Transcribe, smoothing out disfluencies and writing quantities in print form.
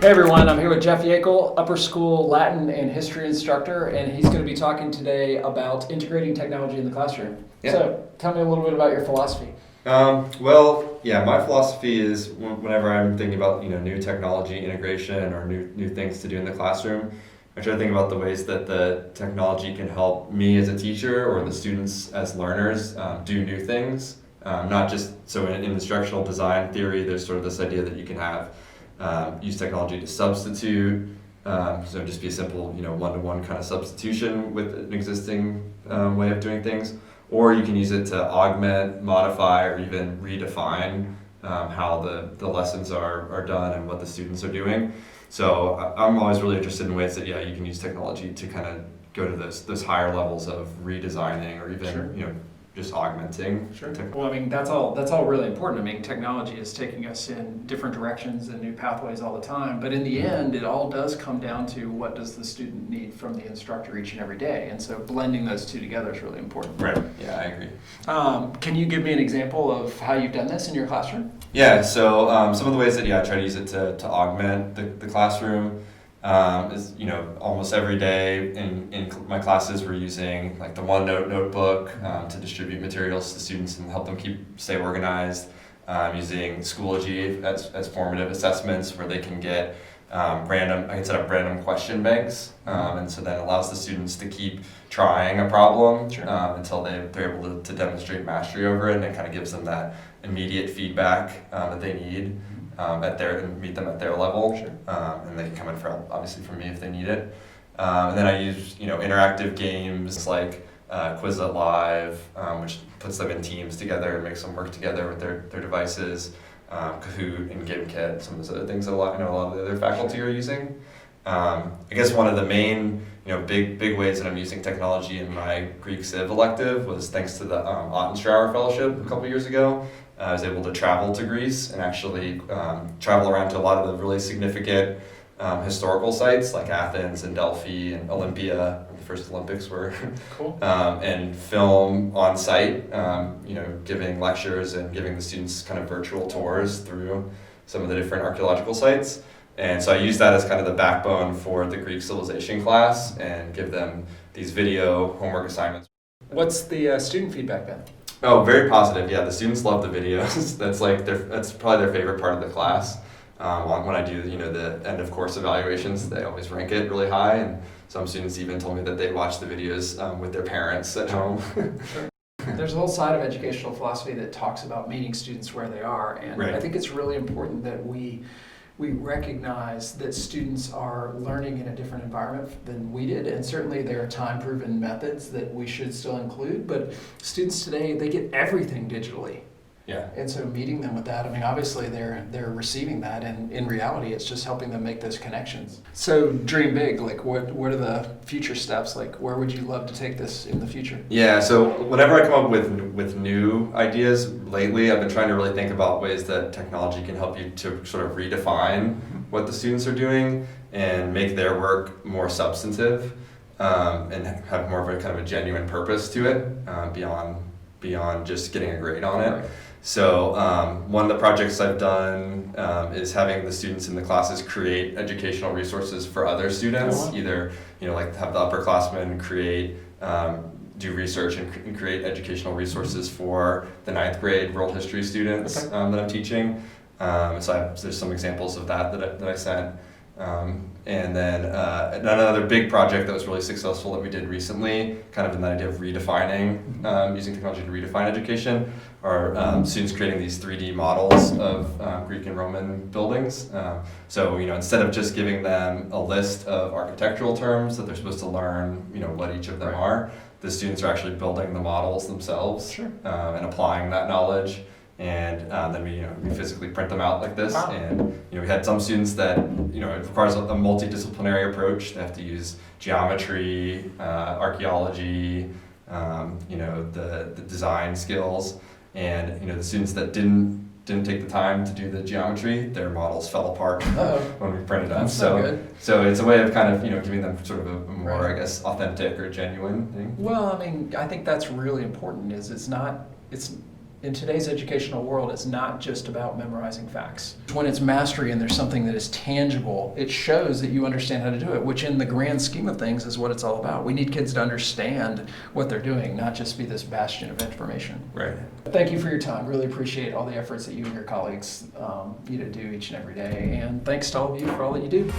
Hey everyone, I'm here with Jeff Yeakel, upper school Latin and history instructor, and he's going to be talking today about integrating technology in the classroom. Yeah. So tell me a little bit about your philosophy. My philosophy is whenever I'm thinking about new technology integration or new things to do in the classroom, I try to think about the ways that the technology can help me as a teacher or the students as learners do new things. Not just so in instructional design theory, there's sort of this idea that you can have use technology to substitute. So just be a simple one-to-one kind of substitution with an existing way of doing things. Or you can use it to augment, modify, or even redefine how the lessons are done and what the students are doing. So I'm always really interested in ways that you can use technology to kind of go to those higher levels of redesigning or even Sure. Just augmenting. Sure. Well, I mean, that's all really important. I mean, technology is taking us in different directions and new pathways all the time. But in the end, it all does come down to what does the student need from the instructor each and every day. And so blending those two together is really important. Right. Yeah, I agree. Can you give me an example of how you've done this in your classroom? Yeah, so some of the ways that I try to use it to augment the classroom is almost every day in my classes we're using like the OneNote notebook to distribute materials to students and help them stay organized. Using Schoology as formative assessments where they can get I can set up random question banks, and so that allows the students to keep trying a problem until they're able to demonstrate mastery over it, and it kind of gives them that immediate feedback that they need and meet them at their level. And they can come in obviously from me if they need it. And then I use interactive games like Quizlet Live, which puts them in teams together and makes them work together with their devices. Kahoot and GameKit, some of those other things that a lot of the other faculty are using. I guess one of the main big ways that I'm using technology in my Greek Civ elective was thanks to the Ottenstrauer Fellowship a couple years ago. I was able to travel to Greece and actually travel around to a lot of the really significant historical sites like Athens and Delphi and Olympia, where the first Olympics were. Cool. And film on site, giving lectures and giving the students kind of virtual tours through some of the different archaeological sites. And so I use that as kind of the backbone for the Greek civilization class and give them these video homework assignments. What's the student feedback been? Oh, very positive. Yeah, the students love the videos. That's probably their favorite part of the class. When I do the end of course evaluations, they always rank it really high, and some students even told me that they watch the videos with their parents at home. Sure. There's a whole side of educational philosophy that talks about meeting students where they are, and Right. I think it's really important that we recognize that students are learning in a different environment than we did, and certainly there are time-proven methods that we should still include, but students today, they get everything digitally. Yeah. And so meeting them with that, I mean, obviously they're receiving that, and in reality, it's just helping them make those connections. So dream big, like what are the future steps? Like where would you love to take this in the future? Yeah, so whenever I come up with new ideas lately, I've been trying to really think about ways that technology can help you to sort of redefine what the students are doing and make their work more substantive, and have more of a kind of a genuine purpose to it, beyond just getting a grade on it. Right. So one of the projects I've done is having the students in the classes create educational resources for other students. Oh, wow. Either like have the upperclassmen do research and create educational resources for the 9th grade world history students that I'm teaching. There's some examples of that I sent. And then another big project that was really successful that we did recently, kind of in the idea of redefining, using technology to redefine education, are students creating these 3D models of Greek and Roman buildings. So instead of just giving them a list of architectural terms that they're supposed to learn, what each of them are, the students are actually building the models themselves. Sure. And applying that knowledge. And then we physically print them out like this. Wow. And we had some students that it requires a multidisciplinary approach. They have to use geometry, archaeology, the design skills, and the students that didn't take the time to do the geometry, their models fell apart when we printed them. That's so good. So it's a way of kind of giving them sort of a more Right. I guess authentic or genuine thing. Well, I mean, I think that's really important. It's in today's educational world, it's not just about memorizing facts. When it's mastery and there's something that is tangible, it shows that you understand how to do it, which in the grand scheme of things is what it's all about. We need kids to understand what they're doing, not just be this bastion of information. Right. Thank you for your time. Really appreciate all the efforts that you and your colleagues do each and every day. And thanks to all of you for all that you do.